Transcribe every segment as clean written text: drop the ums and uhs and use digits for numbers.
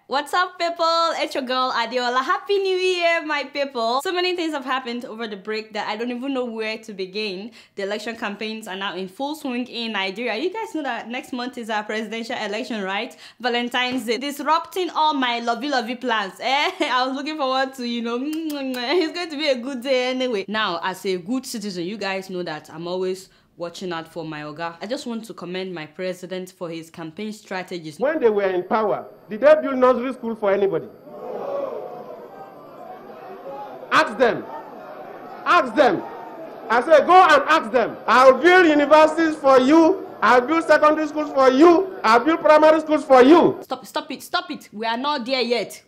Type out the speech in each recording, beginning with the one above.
What's up, people? It's your girl Adeola. Happy New Year, my people. So many things have happened over the break that I don't even know where to begin. The election campaigns are now in full swing in Nigeria. You guys know that next month is our presidential election, right? Valentine's Day. Disrupting all my lovey plans. I was looking forward to, it's going to be a good day anyway. Now, as a good citizen, you guys know that I'm always watching out for my oga. I just want to commend my president for his campaign strategies. When they were in power, did they build nursery school for anybody? Ask them. Ask them. I say, go and ask them. I'll build universities for you. I'll build secondary schools for you. I'll build primary schools for you. Stop it. We are not there yet.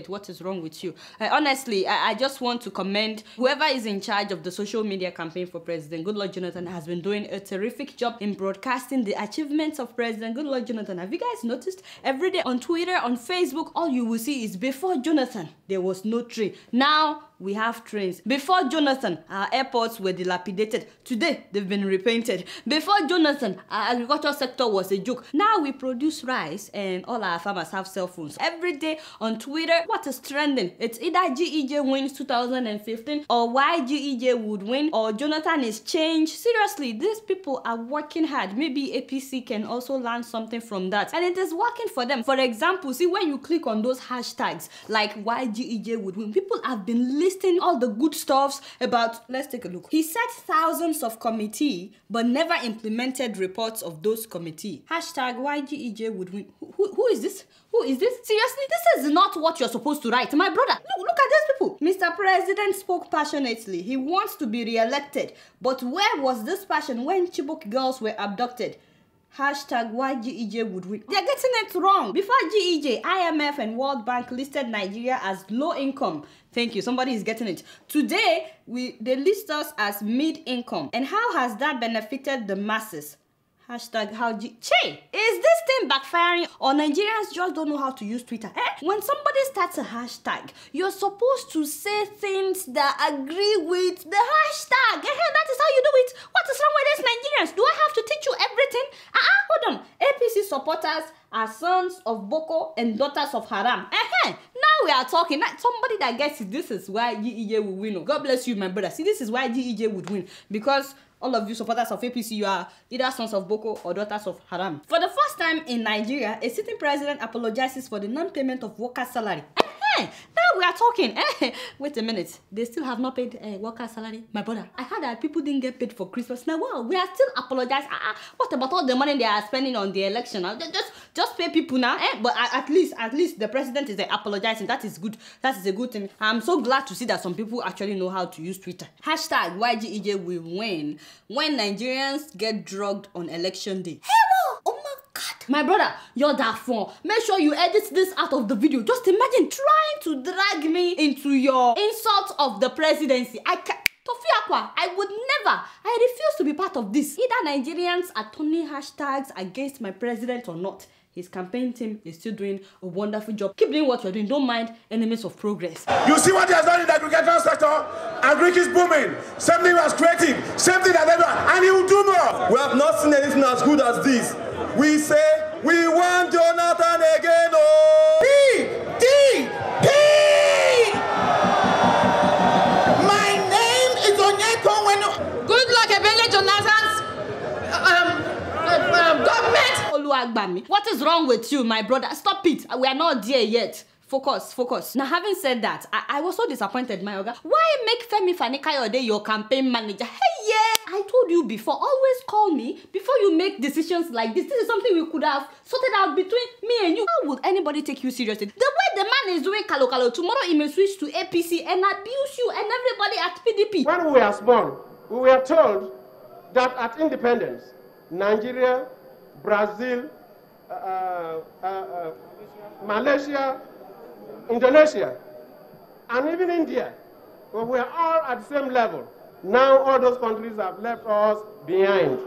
What is wrong with you? Honestly, I just want to commend whoever is in charge of the social media campaign for President Goodluck Jonathan has been doing a terrific job in broadcasting the achievements of President Goodluck Jonathan. Have you guys noticed? Every day on Twitter, on Facebook, all you will see is before Jonathan, there was no train. Now, we have trains. Before Jonathan, our airports were dilapidated. Today, they've been repainted. Before Jonathan, our agricultural sector was a joke. Now we produce rice and all our farmers have cell phones. Every day on Twitter, what is trending? It's either GEJ wins 2015 or why GEJ would win or Jonathan is changed. Seriously, these people are working hard. Maybe APC can also learn something from that. And it is working for them. For example, see when you click on those hashtags like why GEJ would win, people have been listing all the good stuffs about, let's take a look. He set thousands of committee but never implemented reports of those committee. Hashtag why GEJ would win. Who is this? Who is this? Seriously, this is not what you're supposed to write. My brother, look at these people. Mr. President spoke passionately. He wants to be re-elected. But where was this passion when Chibok girls were abducted? Hashtag why GEJ would win. They're getting it wrong. Before GEJ, IMF and World Bank listed Nigeria as low income. Thank you, somebody is getting it. Today, they list us as mid-income. And how has that benefited the masses? Hashtag how Che, is this thing backfiring or Nigerians just don't know how to use Twitter? When somebody starts a hashtag, you're supposed to say things that agree with the hashtag. That is how you do it. What is wrong with these Nigerians? Do I have to teach you everything? Hold on. APC supporters are sons of Boko and daughters of Haram. Now we are talking. Somebody that gets it, this is why GEJ will win. God bless you, my brother. See, this is why GEJ would win. Because all of you supporters of APC, you are either sons of Boko or daughters of Haram. For the first time in Nigeria, a sitting president apologizes for the non-payment of workers' salary. Now we are talking. Wait a minute. They still have not paid workers' salary? My brother, I heard that people didn't get paid for Christmas. Now, wow, we are still apologizing. What about all the money they are spending on the election? Just pay people now. But at least the president is apologizing. That is good. That is a good thing. I'm so glad to see that some people actually know how to use Twitter. Hashtag YGEJ will win when Nigerians get drugged on election day. My brother, you're that phone. Make sure you edit this out of the video. Just imagine trying to drag me into your insult of the presidency. I would never. I refuse to be part of this. Either Nigerians are turning hashtags against my president or not. His campaign team is still doing a wonderful job. Keep doing what you're doing. Don't mind enemies of progress. You see what he has done in the agricultural sector? Agric is booming. Same thing was creative. Same thing that everyone. And he will do more. We have not seen anything as good as this. We say we want Jonathan again. Oh, P. My name is Onyeko Wenu. Goodluck Ebele Jonathan's government. What is wrong with you, my brother? Stop it. We are not there yet. Focus. Now, having said that, I was so disappointed, my oga. Why make Femi Fani-Kayode your campaign manager? I told you before, always call me before you make decisions like this. This is something we could have sorted out between me and you. How would anybody take you seriously? The way the man is doing kalo, tomorrow he may switch to APC and abuse you and everybody at PDP. When we were born, we were told that at independence, Nigeria, Brazil, Malaysia, Indonesia, and even India, we were all at the same level. Now all those countries have left us behind.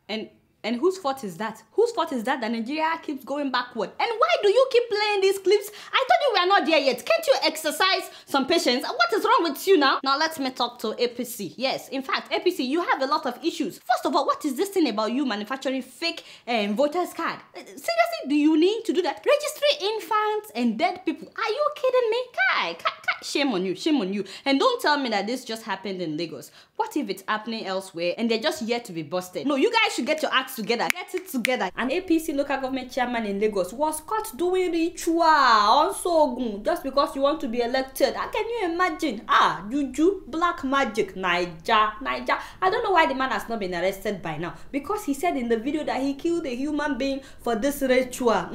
And whose fault is that? Whose fault is that Nigeria keeps going backward? And why do you keep playing these clips? I told you we are not there yet. Can't you exercise some patience? What is wrong with you now? Now let me talk to APC. Yes, in fact, APC, you have a lot of issues. First of all, what is this thing about you manufacturing fake voters card? Seriously, do you need to do that? Registering infants and dead people? Are you kidding me? Kai, shame on you, shame on you. And don't tell me that this just happened in Lagos. What if it's happening elsewhere and they're just yet to be busted? No, you guys should get your acts together. Get it together. An APC local government chairman in Lagos was caught doing ritual on Sogun just because you want to be elected. Can you imagine? Juju, black magic, Niger. I don't know why the man has not been arrested by now. Because he said in the video that he killed a human being for this ritual.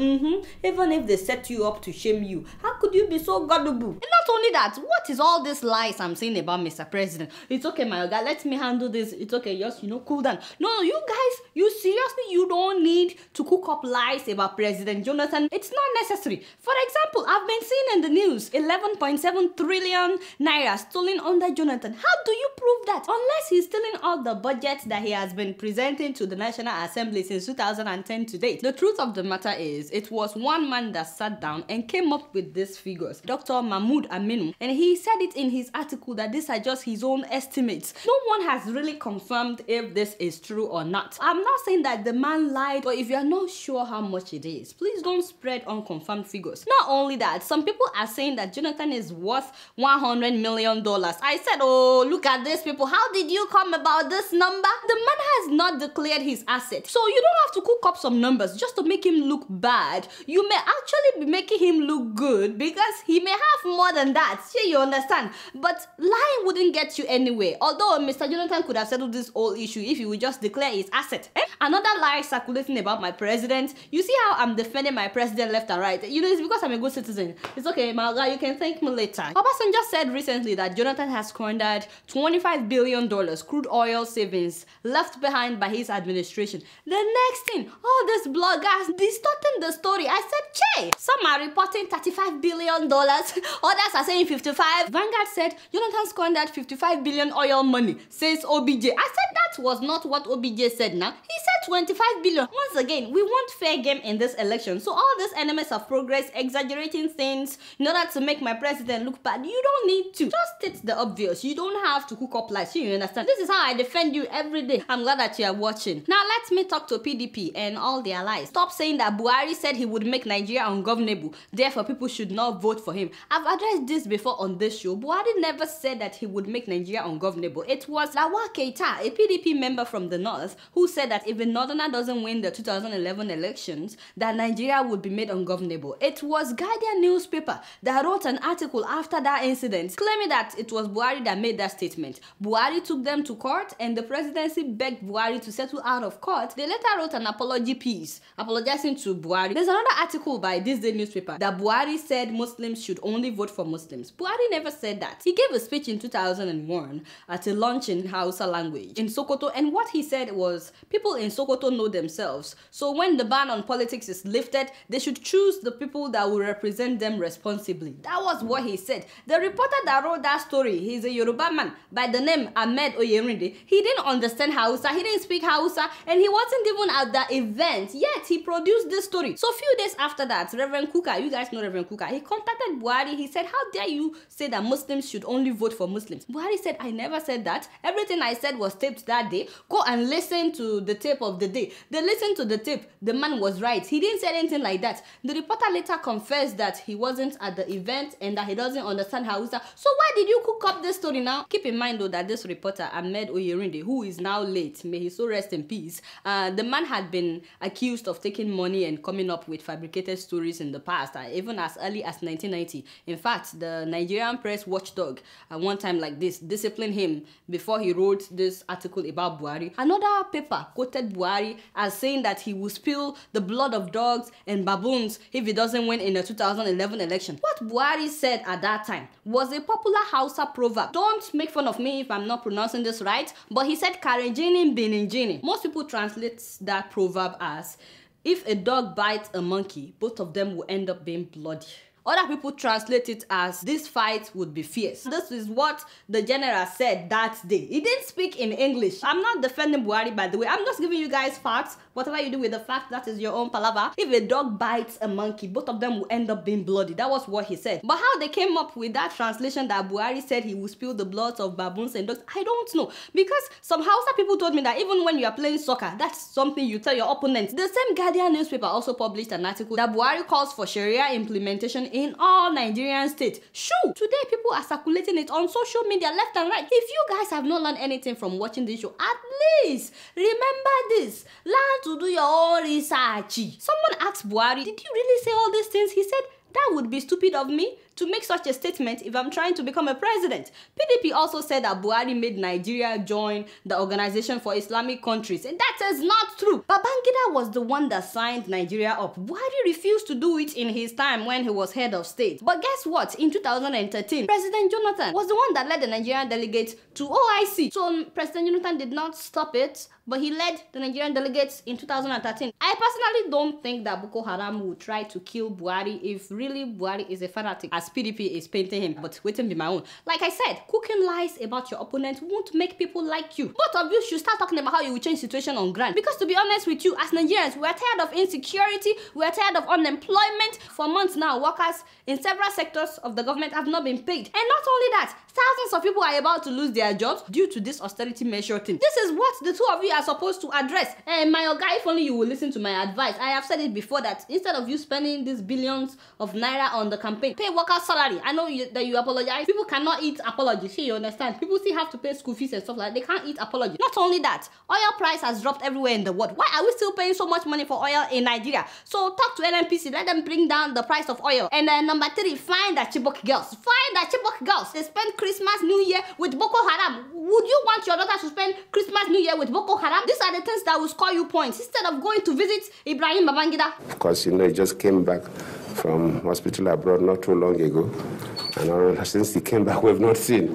Even if they set you up to shame you, how could you be so gullible? And not only that, what is all these lies I'm saying about Mr. President? It's okay, my God, let me handle this. It's okay, just, cool down. No, you guys, you seriously, you don't need to cook up lies about President Jonathan. It's not necessary. For example, I've been seeing in the news 11.7 trillion naira stolen under Jonathan. How do you prove that? Unless he's stealing all the budgets that he has been presenting to the National Assembly since 2010 to date. The truth of the matter is, it was one man that sat down and came up with these figures, Dr. Muhammadu, and he said it in his article that these are just his own estimates. No one has really confirmed if this is true or not. I'm not saying that the man lied, but if you are not sure how much it is, please don't spread unconfirmed figures. Not only that, some people are saying that Jonathan is worth $100 million. I said, oh, look at this, people. How did you come about this number? The man has not declared his assets, so you don't have to cook up some numbers just to make him look bad. You may actually be making him look good because he may have more than that. Sure, you understand? But lying wouldn't get you anywhere. Although Mr. Jonathan could have settled this whole issue if he would just declare his asset. Another lie circulating about my president. You see how I'm defending my president left and right? It's because I'm a good citizen. It's okay, my guy, you can thank me later. Obasanjo just said recently that Jonathan has squandered $25 billion crude oil savings left behind by his administration. The next thing, all these bloggers distorting the story. I said, Che! Some are reporting $35 billion, others are saying 55. Vanguard said Jonathan squandered 55 billion oil money, says OBJ. I said that was not what OBJ said now. He said 25 billion. Once again, we want fair game in this election. So all these enemies of progress exaggerating things in order to make my president look bad, you don't need to. Just state the obvious. You don't have to cook up lies. You understand? This is how I defend you every day. I'm glad that you are watching. Now let me talk to PDP and all their lies. Stop saying that Buhari said he would make Nigeria ungovernable, therefore people should not vote for him. I've addressed this before on this show. Buhari never said that he would make Nigeria ungovernable. It was Lawal Keita, a PDP member from the north, who said that if a northerner doesn't win the 2011 elections, that Nigeria would be made ungovernable. It was Guardian newspaper that wrote an article after that incident claiming that it was Buhari that made that statement. Buhari took them to court and the presidency begged Buhari to settle out of court. They later wrote an apology piece apologizing to Buhari. There's another article by this day newspaper that Buhari said Muslims should only vote for Muslims. Buhari never said that. He gave a speech in 2001 at a lunch in Hausa language in Sokoto, and what he said was people in Sokoto know themselves. So when the ban on politics is lifted, they should choose the people that will represent them responsibly. That was what he said. The reporter that wrote that story, he's a Yoruba man by the name Ahmed Oyerinde. He didn't understand Hausa, he didn't speak Hausa, and he wasn't even at the event, yet he produced this story. So a few days after that, Reverend Kuka, you guys know Reverend Kuka, he contacted Buhari. He said, how dare you say that Muslims should only vote for Muslims? Buhari said, I never said that. Everything I said was taped that day. Go and listen to the tape of the day. They listened to the tape. The man was right. He didn't say anything like that. The reporter later confessed that he wasn't at the event and that he doesn't understand Hausa. So why did you cook up this story now? Keep in mind though that this reporter, Ahmed Oyerinde, who is now late, may he so rest in peace, the man had been accused of taking money and coming up with fabricated stories in the past, even as early as 1990. In fact, the Nigerian press watchdog at one time like this disciplined him before he wrote this article about Buhari. Another paper quoted Buhari as saying that he will spill the blood of dogs and baboons if he doesn't win in the 2011 election. What Buhari said at that time was a popular Hausa proverb. Don't make fun of me if I'm not pronouncing this right, but he said Karenjini Bininjini. Most people translate that proverb as if a dog bites a monkey, both of them will end up being bloody. Other people translate it as this fight would be fierce. This is what the general said that day. He didn't speak in English. I'm not defending Buhari, by the way. I'm just giving you guys facts. Whatever you do with the fact, that is your own palaver. If a dog bites a monkey, both of them will end up being bloody. That was what he said. But how they came up with that translation that Buhari said he will spill the blood of baboons and dogs, I don't know. Because some Hausa people told me that even when you are playing soccer, that's something you tell your opponent. The same Guardian newspaper also published an article that Buhari calls for Sharia implementation in all Nigerian states. Shoo! Today people are circulating it on social media left and right. If you guys have not learned anything from watching this show, at least remember this. Learn to do your own research. Someone asked Buhari, did you really say all these things? He said, that would be stupid of me to make such a statement if I'm trying to become a president. PDP also said that Buhari made Nigeria join the Organization for Islamic Countries, and that is not true. Babangida was the one that signed Nigeria up. Buhari refused to do it in his time when he was head of state. But guess what? In 2013, President Jonathan was the one that led the Nigerian delegates to OIC. So President Jonathan did not stop it, but he led the Nigerian delegates in 2013. I personally don't think that Boko Haram would try to kill Buhari if really Buhari is a fanatic, as PDP is painting him, but waiting be my own. Like I said, cooking lies about your opponent won't make people like you. Both of you should start talking about how you will change situation on ground. Because to be honest with you, as Nigerians, we are tired of insecurity, we are tired of unemployment. For months now, workers in several sectors of the government have not been paid. And not only that, thousands of people are about to lose their jobs due to this austerity measure thing. This is what the two of you are supposed to address. And my guy, if only you will listen to my advice. I have said it before that instead of you spending these billions of naira on the campaign, pay workers salary. I know that you apologize. People cannot eat apologies. You understand? People still have to pay school fees and stuff like that. They can't eat apology. Not only that, oil price has dropped everywhere in the world. Why are we still paying so much money for oil in Nigeria? So talk to NNPC. Let them bring down the price of oil. And then number 3, find the Chibok girls. Find the Chibok girls. They spend Christmas, New Year with Boko Haram. Would you want your daughter to spend Christmas, New Year with Boko Haram? These are the things that will score you points instead of going to visit Ibrahim Babangida. Of course, you know, he just came back from hospital abroad not too long ago. And since he came back, we've not seen.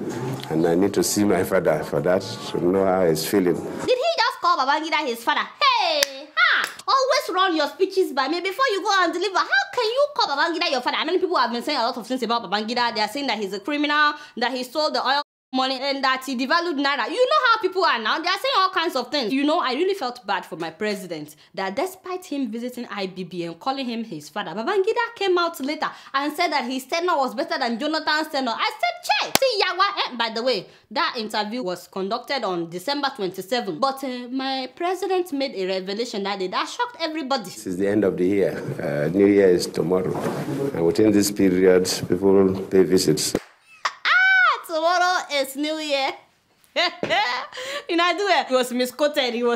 And I need to see my father for that, to know how he's feeling. Did he just call Babangida his father? Hey! Ha! Always run your speeches by me before you go and deliver. How can you call Babangida your father? Many people have been saying a lot of things about Babangida. They are saying that he's a criminal, that he stole the oil money, and that he devalued naira. You know how people are now. They are saying all kinds of things. You know, I really felt bad for my president that despite him visiting IBB and calling him his father, Babangida came out later and said that his tenure was better than Jonathan's tenure. I said, che, see Yawa. By the way, that interview was conducted on December 27th. But my president made a revelation that day that shocked everybody. This is the end of the year. New Year is tomorrow. And within this period, people will pay visits. Tomorrow is New Year. You know, I do it. He was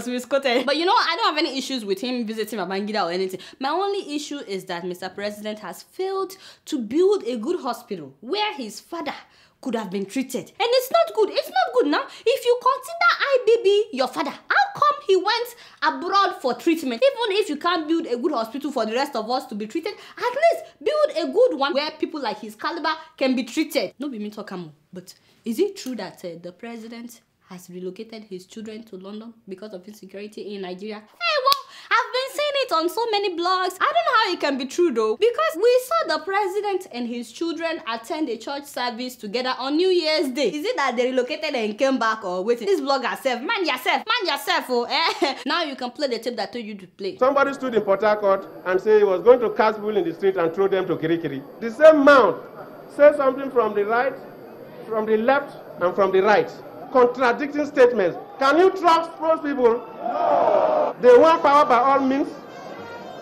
misquoted. But you know, I don't have any issues with him visiting Babangida or anything. My only issue is that Mr. President has failed to build a good hospital where his father could have been treated. And it's not good. It's not good now. If you consider IBB your father, how come he went abroad for treatment? Even if you can't build a good hospital for the rest of us to be treated, at least build a good one where people like his caliber can be treated. No be me talking, but is it true that the president has relocated his children to London because of insecurity in Nigeria? Hey, well, I've been seeing it on so many blogs. I don't know how it can be true though, because we saw the president and his children attend a church service together on New Year's Day. Is it that they relocated and came back, or wait? This blogger self, man yourself, oh eh? Now you can play the tape that told you to play. Somebody stood in Port Harcourt and said he was going to cast people in the street and throw them to Kirikiri. The same mouth said something from the right, from the left, and from the right. Contradicting statements. Can you trust those people? No. They want power by all means.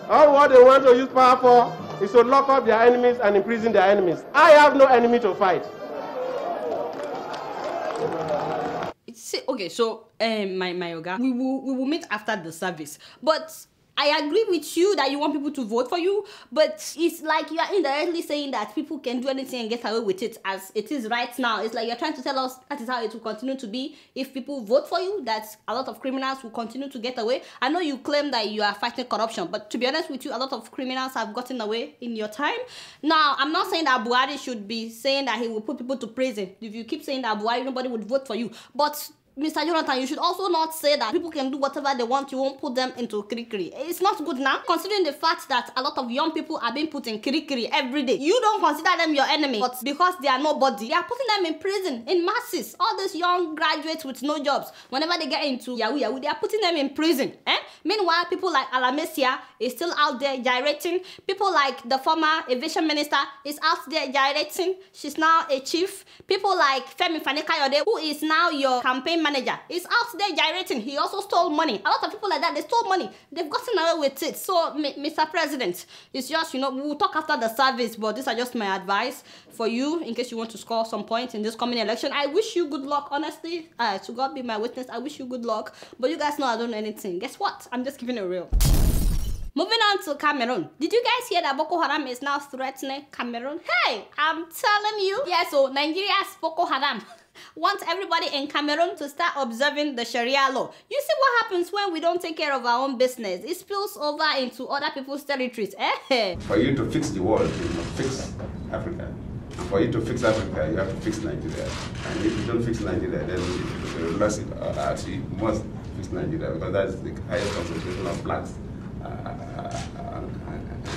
All what they want to use power for is to lock up their enemies and imprison their enemies. I have no enemy to fight. Okay, so my yoga, we will meet after the service. But I agree with you that you want people to vote for you, but it's like you are indirectly saying that people can do anything and get away with it as it is right now. It's like you're trying to tell us that is how it will continue to be if people vote for you, that a lot of criminals will continue to get away. I know you claim that you are fighting corruption, but to be honest with you, a lot of criminals have gotten away in your time. Now, I'm not saying that Buhari should be saying that he will put people to prison. If you keep saying that Buhari, nobody would vote for you. But Mr. Jonathan, you should also not say that people can do whatever they want, you won't put them into kirikiri. It's not good now, considering the fact that a lot of young people are being put in kirikiri every day. You don't consider them your enemy, but because they are nobody, they are putting them in prison in masses. All these young graduates with no jobs, whenever they get into yahoo, they are putting them in prison. Meanwhile, people like Alamesia is still out there gyrating. People like the former aviation minister is out there gyrating. She's now a chief. People like Femi Fani-Kayode, who is now your campaign manager, is out there gyrating. He also stole money. A lot of people like that, they stole money. They've gotten away with it. So, Mr. President, it's just, we'll talk after the service, but these are just my advice for you in case you want to score some points in this coming election. I wish you good luck, honestly. To God be my witness, I wish you good luck. But you guys know I don't know anything. Guess what? I'm just giving it real. Moving on to Cameroon. Did you guys hear that Boko Haram is now threatening Cameroon? Hey, I'm telling you. Yeah, so Nigeria's Boko Haram wants everybody in Cameroon to start observing the Sharia law. You see what happens when we don't take care of our own business? It spills over into other people's territories. For you to fix the world, you must fix Africa. For you to fix Africa, you have to fix Nigeria. And if you don't fix Nigeria, then you must fix Nigeria, because that's the highest concentration of blacks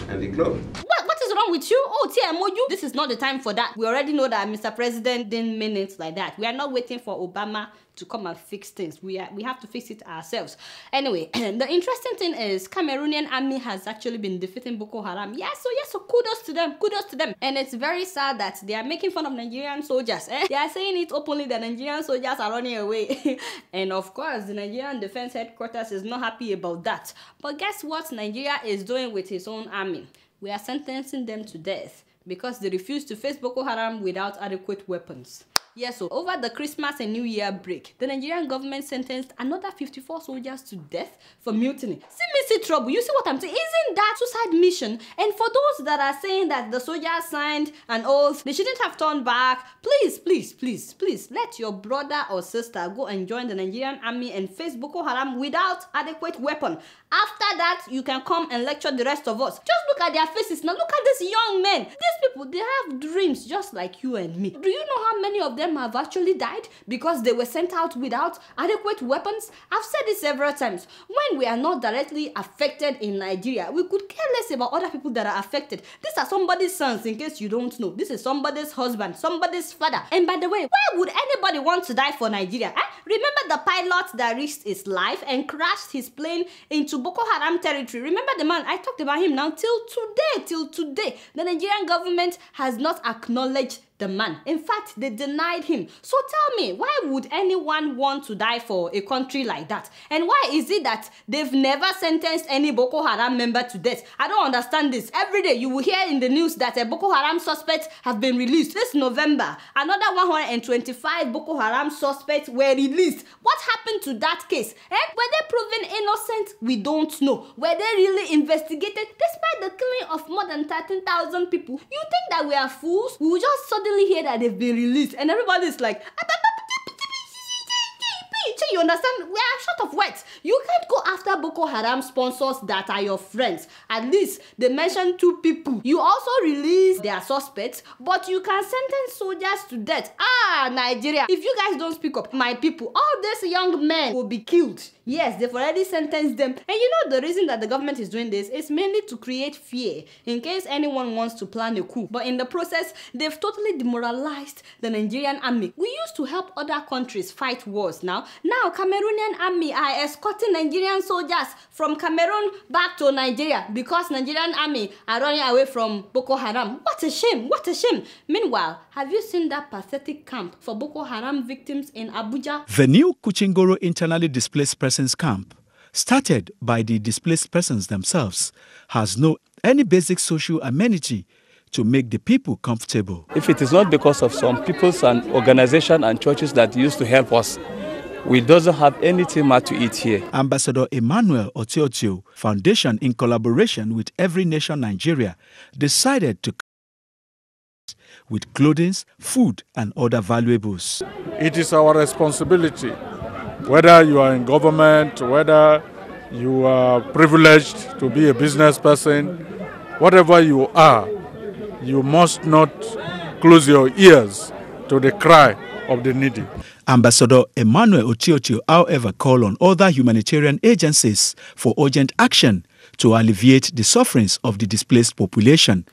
and the globe. What is wrong with you? Oh, TMOU, this is not the time for that. We already know that Mr. President didn't mean it like that. We are not waiting for Obama to come and fix things. We have to fix it ourselves. Anyway, the interesting thing is Cameroonian army has actually been defeating Boko Haram. So kudos to them. And it's very sad that they are making fun of Nigerian soldiers. They are saying it openly that Nigerian soldiers are running away. And of course, the Nigerian Defense Headquarters is not happy about that. But guess what Nigeria is doing with his own army? We are sentencing them to death because they refuse to face Boko Haram without adequate weapons. Yes, so over the Christmas and New Year break, the Nigerian government sentenced another 54 soldiers to death for mutiny. See trouble. You see what I'm saying? Isn't that suicide mission? And for those that are saying that the soldiers signed an oath, they shouldn't have turned back, please, let your brother or sister go and join the Nigerian army and face Boko Haram without adequate weapon. After that, you can come and lecture the rest of us. Just look at their faces. Now look at these young men. These people, they have dreams just like you and me. Do you know how many of them have actually died because they were sent out without adequate weapons? I've said this several times. When we are not directly affected in Nigeria, we could care less about other people that are affected. These are somebody's sons, in case you don't know. This is somebody's husband, somebody's father. And by the way, why would anybody want to die for Nigeria? Remember the pilot that risked his life and crashed his plane into Boko Haram territory? Remember the man? I talked about him now. Till today, the Nigerian government has not acknowledged the man. In fact, they denied him. So tell me, why would anyone want to die for a country like that? And why is it that they've never sentenced any Boko Haram member to death? I don't understand this. Every day you will hear in the news that a Boko Haram suspects have been released. This November, another 125 Boko Haram suspects were released. What happened to that case? Were they proven innocent? We don't know. Were they really investigated? Despite the killing of more than 13,000 people, you think that we are fools? We will just suddenly hear that they've been released and everybody's like, you understand? We are short of words. You can't go after Boko Haram sponsors that are your friends. At least they mentioned 2 people. You also release their suspects, but you can sentence soldiers to death. Nigeria, if you guys don't speak up, my people, all these young men will be killed. Yes, they've already sentenced them. And you know the reason that the government is doing this is mainly to create fear in case anyone wants to plan a coup. But in the process, they've totally demoralized the Nigerian army. We used to help other countries fight wars. Now Cameroonian army are escorting Nigerian soldiers from Cameroon back to Nigeria because Nigerian army are running away from Boko Haram. What a shame, what a shame. Meanwhile, have you seen that pathetic camp for Boko Haram victims in Abuja? The new Kuchingoro internally displaced persons camp, started by the displaced persons themselves, has no any basic social amenity to make the people comfortable. If it is not because of some peoples and organizations and churches that used to help us, we doesn't have anything much to eat here. Ambassador Emmanuel Otiotio Foundation, in collaboration with Every Nation Nigeria, decided to with clothing, food, and other valuables. It is our responsibility, whether you are in government, whether you are privileged to be a business person, whatever you are, you must not close your ears to the cry of the needy. Ambassador Emmanuel Otiochio, however, called on other humanitarian agencies for urgent action to alleviate the sufferings of the displaced population.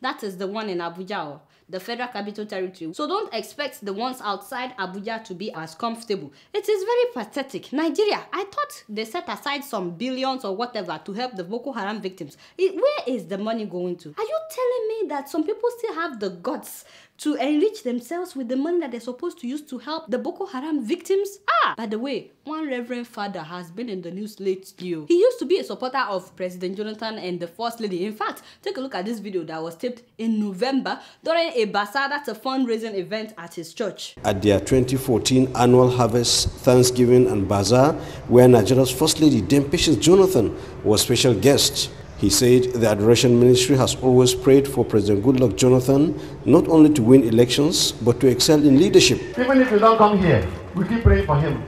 That is the one in Abuja, the Federal Capital Territory. So don't expect the ones outside Abuja to be as comfortable. It is very pathetic. Nigeria, I thought they set aside some billions or whatever to help the Boko Haram victims. Where is the money going to? Are you telling me that some people still have the guts to enrich themselves with the money that they're supposed to use to help the Boko Haram victims? By the way, one reverend father has been in the news lately. He used to be a supporter of President Jonathan and the First Lady. In fact, take a look at this video that was taped in November during a bazaar, that's a fundraising event at his church. At their 2014 annual harvest, Thanksgiving and bazaar, where Nigeria's First Lady, Dame Patience Jonathan, was special guest. He said the Adoration Ministry has always prayed for President Goodluck Jonathan not only to win elections, but to excel in leadership. Even if you don't come here, we keep praying for him.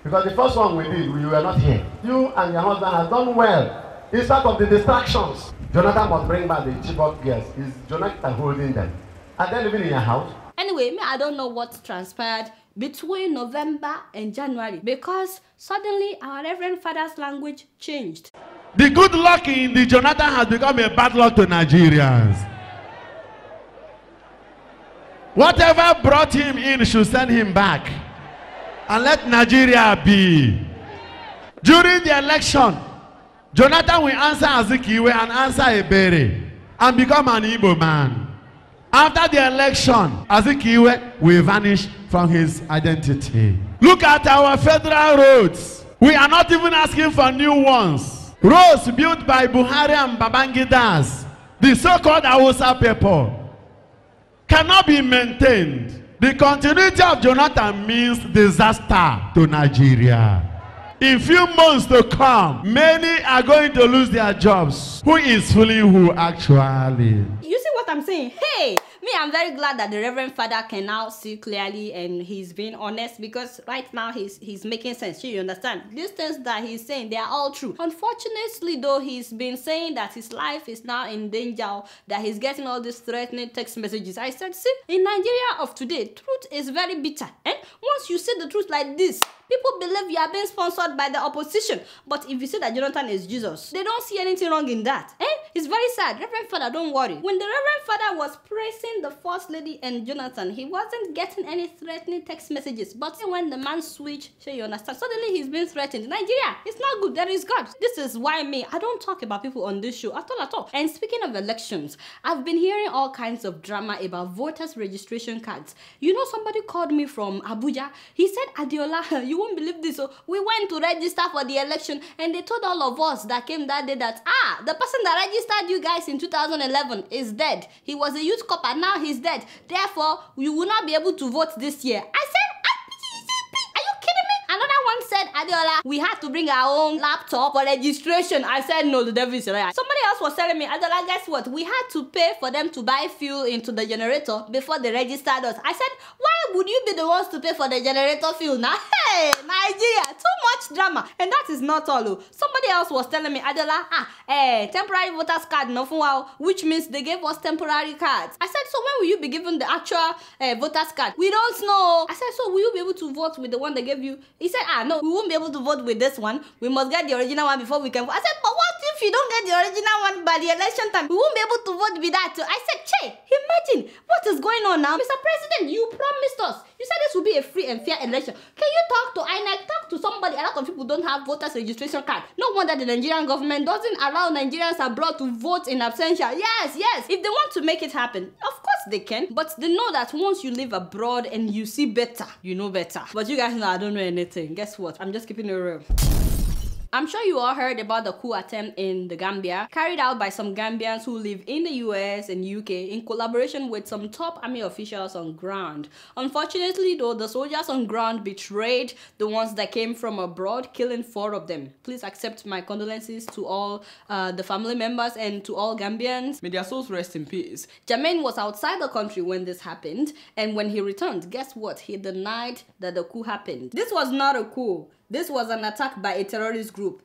Because the first one we did, we were not here. You and your husband have done well. In spite of the distractions, Jonathan must bring back the Chibok girls. Is Jonathan holding them? Are they living in your house? Anyway, I don't know what transpired between November and January, because suddenly our Reverend Father's language changed. The good luck in the Jonathan has become a bad luck to Nigerians. Whatever brought him in should send him back. And let Nigeria be. During the election, Jonathan will answer Azikiwe and answer Ebere and become an Igbo man. After the election, Azikiwe will vanish from his identity. Look at our federal roads. We are not even asking for new ones. Roads built by Buhari and Babangidas, the so-called Hausa people, cannot be maintained. The continuity of Jonathan means disaster to Nigeria. In few months to come, many are going to lose their jobs. Who is fooling who actually? You see what I'm saying? Hey, I'm very glad that the Reverend Father can now see clearly and he's being honest, because right now he's making sense. You understand? These things that he's saying, they are all true. Unfortunately though, he's been saying that his life is now in danger, that he's getting all these threatening text messages. I said, see, in Nigeria of today, truth is very bitter. And once you say the truth like this, people believe you are being sponsored by the opposition. But if you say that Jonathan is Jesus, they don't see anything wrong in that. It's very sad. Reverend Father, don't worry. When the Reverend Father was praising the First Lady and Jonathan, he wasn't getting any threatening text messages. But when the man switched, you understand, suddenly he's being threatened. Nigeria, it's not good. There is God. This is why I don't talk about people on this show at all. And speaking of elections, I've been hearing all kinds of drama about voters registration cards. You know, somebody called me from Abuja. He said, Adeola, you won't believe this. So we went to register for the election and they told all of us that came that day that the person that registered you guys in 2011 is dead. He was a youth cop and now he's dead. Therefore, you will not be able to vote this year. I said, are you kidding me? Another one said, Adeola, we had to bring our own laptop for registration. I said, no, the devil is a liar. Somebody else was telling me, Adeola, guess what? We had to pay for them to buy fuel into the generator before they registered us. I said, why would you be the ones to pay for the generator fuel now? Hey, Nigeria, too much drama. And that is not all. Somebody else was telling me, Adeola, temporary voters card, which means they gave us temporary cards. I said, so when will you be given the actual voters card? We don't know. I said, so will you be able to vote with the one they gave you? He said, no, we won't be able to vote with this one. We must get the original one before we can vote. I said, but what if you don't get the original one by the election time? We won't be able to vote with that too. I said, Che, imagine what is going on now. Mr. President, you promised us. You said this will be a free and fair election. Can you talk to INEC? Talk to somebody. A lot of people don't have voters registration card. No wonder the Nigerian government doesn't allow Nigerians abroad to vote in absentia. Yes. If they want to make it happen, of course they can. But they know that once you live abroad and you see better, you know better. But you guys know I don't know anything. Guess what? I'm just keeping it real. I'm sure you all heard about the coup attempt in the Gambia, carried out by some Gambians who live in the US and UK in collaboration with some top army officials on ground. Unfortunately though, the soldiers on ground betrayed the ones that came from abroad, killing 4 of them. Please accept my condolences to all the family members and to all Gambians. May their souls rest in peace. Jermaine was outside the country when this happened, and when he returned, guess what? He denied that the coup happened. This was not a coup. This was an attack by a terrorist group.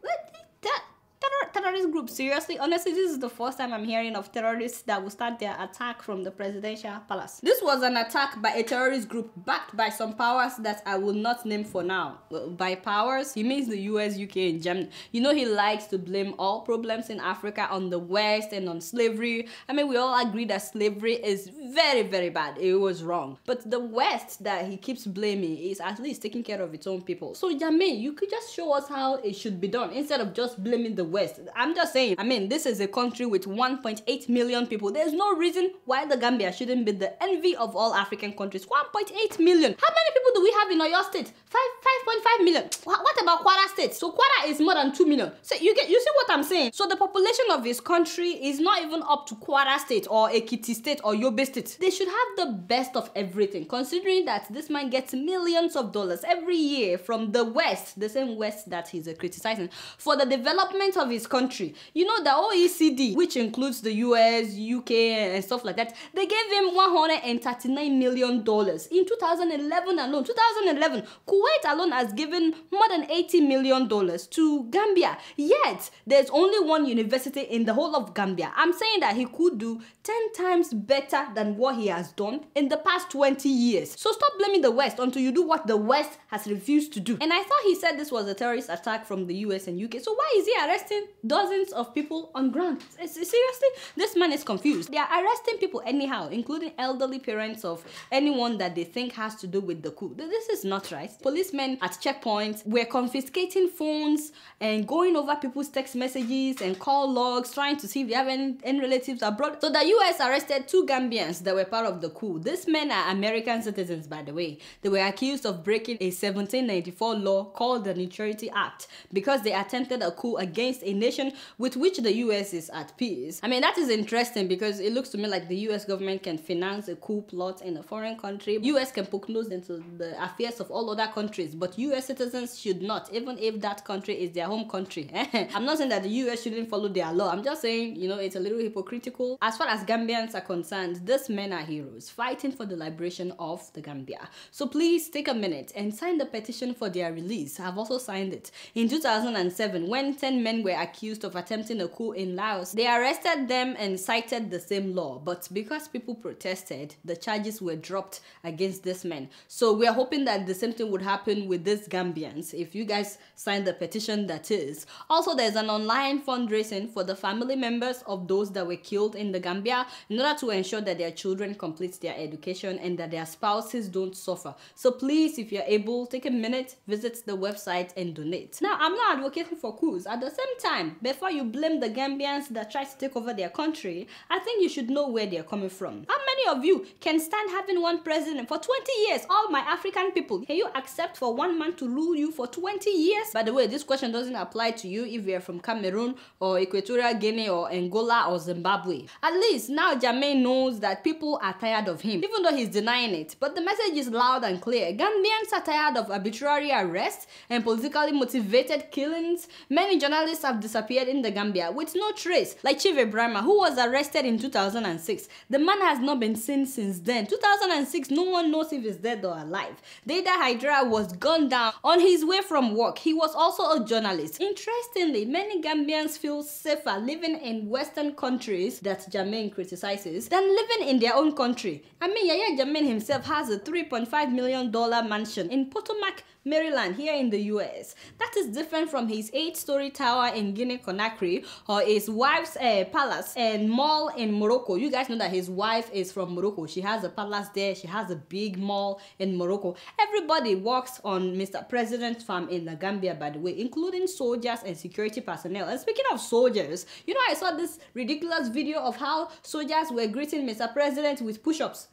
terrorist group? Seriously? Honestly, this is the first time I'm hearing of terrorists that will start their attack from the presidential palace. This was an attack by a terrorist group backed by some powers that I will not name for now. Well, by powers, he means the US, UK, and Germany. You know, he likes to blame all problems in Africa on the West and on slavery. I mean, we all agree that slavery is very, very bad. It was wrong. But the West that he keeps blaming is at least taking care of its own people. So, Jermaine, you could just show us how it should be done instead of just blaming the West. I'm just saying, I mean, this is a country with 1.8 million people. There's no reason why the Gambia shouldn't be the envy of all African countries. 1.8 million. How many people do we have in Oyo State? 5.5 million. What about Kwara State? So Kwara is more than 2 million. So you see what I'm saying? So the population of his country is not even up to Kwara State or Ekiti State or Yobe State. They should have the best of everything, considering that this man gets millions of dollars every year from the West, the same West that he's criticizing, for the development of his country. You know, the OECD, which includes the US, UK, and stuff like that, they gave him $139 million in 2011 alone. 2011, Kuwait alone has given more than $80 million to Gambia. Yet, there's only one university in the whole of Gambia. I'm saying that he could do 10 times better than what he has done in the past 20 years. So stop blaming the West until you do what the West has refused to do. And I thought he said this was a terrorist attack from the US and UK. So why is he arresting dozens of people on ground? Seriously? This man is confused. They are arresting people anyhow, including elderly parents of anyone that they think has to do with the coup. This is not right. Policemen at checkpoints were confiscating phones and going over people's text messages and call logs, trying to see if they have any relatives abroad. So the US arrested 2 Gambians that were part of the coup. These men are American citizens, by the way. They were accused of breaking a 1794 law called the Neutrality Act because they attempted a coup against a nation with which the US is at peace. I mean, that is interesting because it looks to me like the US government can finance a coup plot in a foreign country. US can poke nose into the affairs of all other countries, but US citizens should not, even if that country is their home country. I'm not saying that the US shouldn't follow their law. I'm just saying, you know, it's a little hypocritical. As far as Gambians are concerned, these men are heroes fighting for the liberation of the Gambia. So please take a minute and sign the petition for their release. I've also signed it. In 2007, when 10 men were accused of attempting a coup in Laos, they arrested them and cited the same law. But because people protested, the charges were dropped against these men. So we're hoping that the same thing would happen with these Gambians if you guys sign the petition, that is. Also, there's an online fundraising for the family members of those that were killed in the Gambia in order to ensure that their children complete their education and that their spouses don't suffer. So please, if you're able, take a minute, visit the website and donate. Now, I'm not advocating for coups. At the same time, before you blame the Gambians that try to take over their country, I think you should know where they're coming from. How many of you can stand having one president for 20 years? All my African people, can you accept for one man to rule you for 20 years? By the way, this question doesn't apply to you if you're from Cameroon or Equatorial Guinea or Angola or Zimbabwe. At least now Jermaine knows that people are tired of him, even though he's denying it. But the message is loud and clear. Gambians are tired of arbitrary arrests and politically motivated killings. Many journalists have disappeared in the Gambia with no trace, like Chief Ibrahima, who was arrested in 2006. The man has not been seen since then. 2006, no one knows if he's dead or alive. Data Hydra was gunned down on his way from work. He was also a journalist. Interestingly, many Gambians feel safer living in Western countries that Jermaine criticizes than living in their own country. I mean, Yaya Jermaine himself has a $3.5 million mansion in Potomac, Maryland, here in the US. That is different from his 8-story tower in Guinea-Conakry or his wife's palace and mall in Morocco. You guys know that his wife is from Morocco. She has a palace there. She has a big mall in Morocco. Everybody works on Mr. President's farm in the Gambia, by the way, including soldiers and security personnel. And speaking of soldiers, you know, I saw this ridiculous video of how soldiers were greeting Mr. President with push-ups.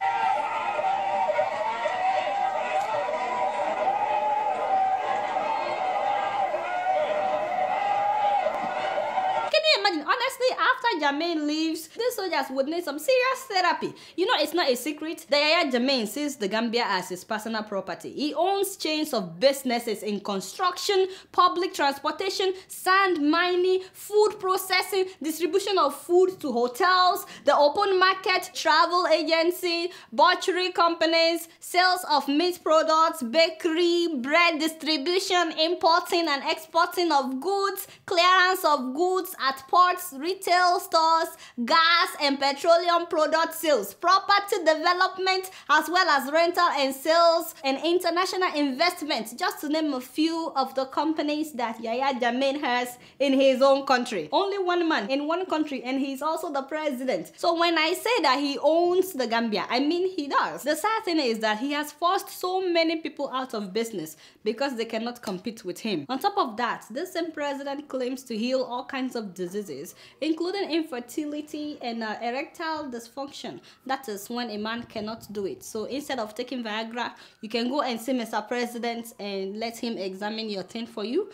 Honestly, after Jammeh leaves, these soldiers would need some serious therapy. You know, it's not a secret that Yahya Jammeh sees the Gambia as his personal property. He owns chains of businesses in construction, public transportation, sand mining, food processing, distribution of food to hotels, the open market, travel agency, butchery companies, sales of meat products, bakery, bread distribution, importing and exporting of goods, clearance of goods at ports, retail stores, gas and petroleum product sales, property development, as well as rental and sales and international investment, just to name a few of the companies that Yahya Jammeh has in his own country. Only one man in one country, and he's also the president. So when I say that he owns the Gambia, I mean he does. The sad thing is that he has forced so many people out of business because they cannot compete with him. On top of that, this same president claims to heal all kinds of diseases, including infertility and erectile dysfunction. That is when a man cannot do it. So instead of taking Viagra, you can go and see Mr. President and let him examine your thing for you.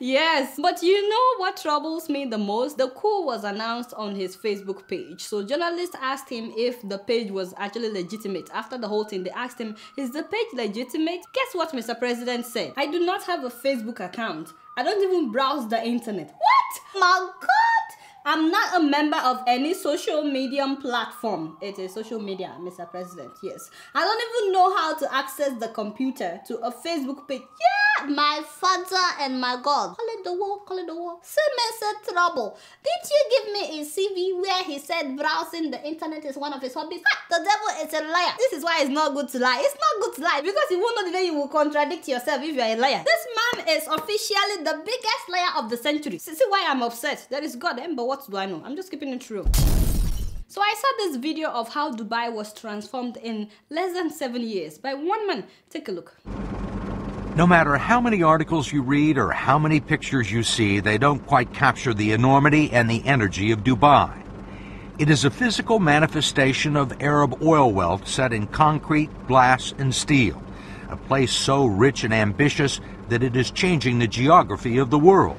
Yes, but you know what troubles me the most? The coup was announced on his Facebook page. So journalists asked him if the page was actually legitimate. After the whole thing, they asked him, is the page legitimate? Guess what Mr. President said? I do not have a Facebook account. I don't even browse the internet. What? My God! I'm not a member of any social media platform. It is social media, Mr. President, yes. I don't even know how to access the computer to a Facebook page. Yeah, my father and my God. Call it the war, call it the war. Semester trouble. Did you give me a CV where he said browsing the internet is one of his hobbies? The devil is a liar. This is why it's not good to lie. It's not good to lie because you won't know the day you will contradict yourself if you are a liar. This man is officially the biggest liar of the century. See why I'm upset? There is God, but what do I know? I'm just keeping it true. So I saw this video of how Dubai was transformed in less than 7 years by one man. Take a look. No matter how many articles you read or how many pictures you see, they don't quite capture the enormity and the energy of Dubai. It is a physical manifestation of Arab oil wealth set in concrete, glass, and steel. A place so rich and ambitious that it is changing the geography of the world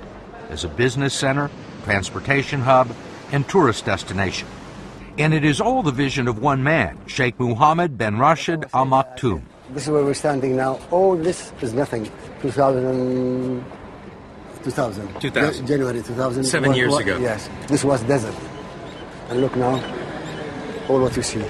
as a business center, transportation hub, and tourist destination. And it is all the vision of one man, Sheikh Mohammed bin Rashid Al Maktoum. This is where we're standing now. All this is nothing. 2000. January 2000. 7 years ago. Yes. This was desert. And look now, all what you see.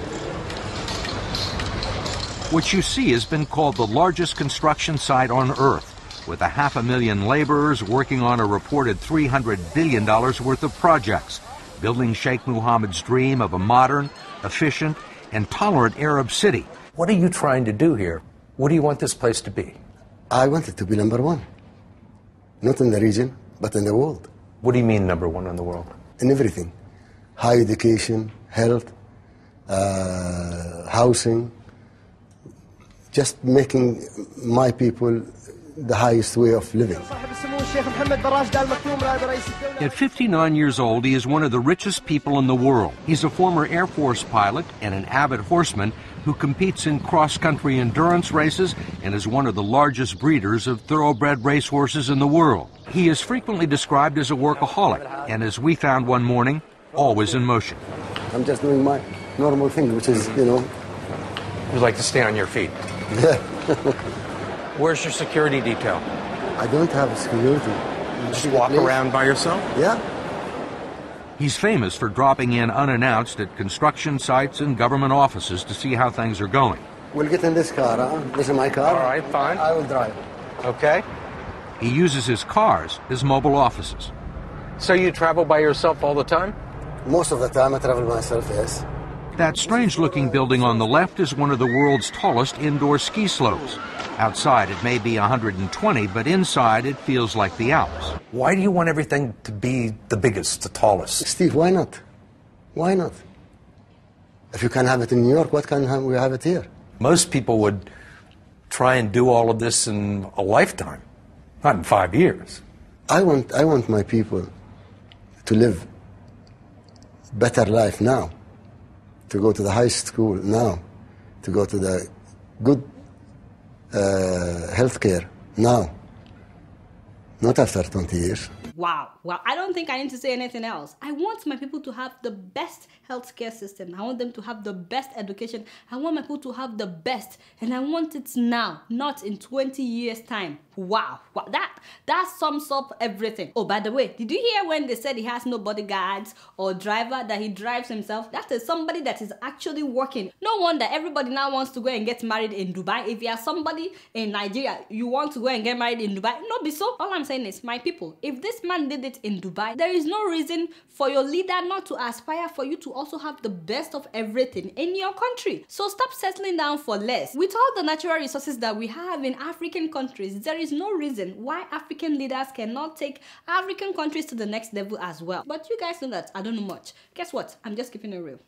What you see has been called the largest construction site on Earth, with 500,000 laborers working on a reported $300 billion worth of projects, building Sheikh Mohammed's dream of a modern, efficient, and tolerant Arab city. What are you trying to do here? What do you want this place to be? I want it to be number one. Not in the region, but in the world. What do you mean number one in the world? In everything. High education, health, housing, just making my people the highest way of living. At 59 years old, he is one of the richest people in the world. He's a former Air Force pilot and an avid horseman who competes in cross-country endurance races and is one of the largest breeders of thoroughbred racehorses in the world. He is frequently described as a workaholic, and as we found one morning, always in motion. I'm just doing my normal thing, which is, you know... You like to stay on your feet? Yeah. Where's your security detail? I don't have security. Just walk around by yourself? Yeah. He's famous for dropping in unannounced at construction sites and government offices to see how things are going. We'll get in this car, huh? This is my car. All right, fine. I will drive. Okay. He uses his cars as mobile offices. So you travel by yourself all the time? Most of the time I travel myself, yes. That strange-looking building on the left is one of the world's tallest indoor ski slopes. Outside it may be 120, but inside it feels like the Alps. Why do you want everything to be the biggest, the tallest? Steve, why not? Why not? If you can have it in New York, what can we have it here? Most people would try and do all of this in a lifetime, not in 5 years. I want my people to live better life now, to go to the high school now, to go to the good health care now, not after 20 years. Wow. I don't think I need to say anything else. I want my people to have the best healthcare system. I want them to have the best education. I want my people to have the best, and I want it now, not in 20 years time. Wow. That sums up everything. Oh, by the way, did you hear when they said he has no bodyguards or driver, that he drives himself? That is somebody that is actually working. No wonder everybody now wants to go and get married in Dubai. If you are somebody in Nigeria, you want to go and get married in Dubai. No, be so. All I'm saying is, my people, if this man did it in Dubai, there is no reason for your leader not to aspire for you to also have the best of everything in your country. So stop settling down for less. With all the natural resources that we have in African countries, there is no reason why African leaders cannot take African countries to the next level as well. But you guys know that I don't know much. Guess what? I'm just keeping it real.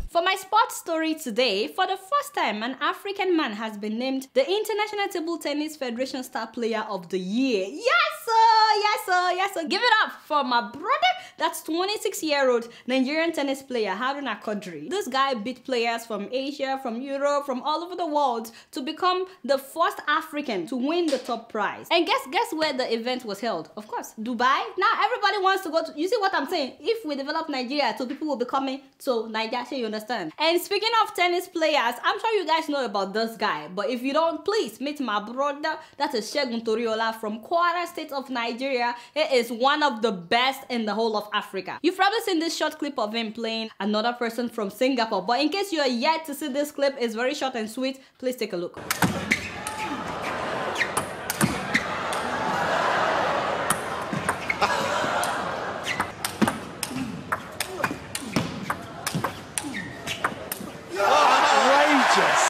For my sports story today, for the first time, an African man has been named the International Table Tennis Federation Star Player of the Year. Yes, sir. Give it up for my brother. That's 26-year-old Nigerian tennis player Haruna Kodri. This guy beat players from Asia, from Europe, from all over the world to become the first African to win the top prize. And guess where the event was held? Of course, Dubai. Now everybody wants to go to, you see what I'm saying? If we develop Nigeria, so people will be coming to Nigeria, you understand? And speaking of tennis players, I'm sure you guys know about this guy, but if you don't, please meet my brother. That is Segun Toriola from Kwara State of Nigeria. He is one of the best in the whole of Africa. You've probably seen this short clip of him playing another person from Singapore, but in case you are yet to see this clip, it's very short and sweet. Please take a look.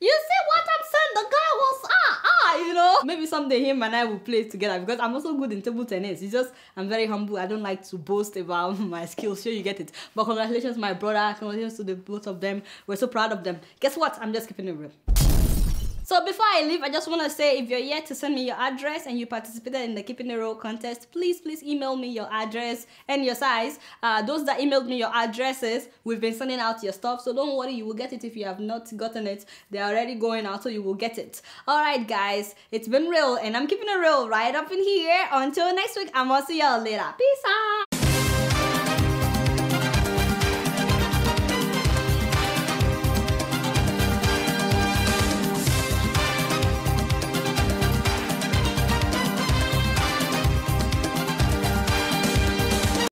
You see what I'm saying? The guy was you know. Maybe someday him and I will play together, because I'm also good in table tennis. It's just I'm very humble. I don't like to boast about my skills. Sure, you get it. But congratulations, my brother. Congratulations to the both of them. We're so proud of them. Guess what? I'm just keeping it real. So before I leave, I just want to say, if you're yet to send me your address and you participated in the Keeping It Real contest, please email me your address and your size. Those that emailed me your addresses, we've been sending out your stuff, so don't worry, you will get it. If you have not gotten it, they're already going out, so you will get it. Alright guys, it's been real, and I'm keeping it real right up in here. Until next week, I'm gonna see y'all later. Peace out.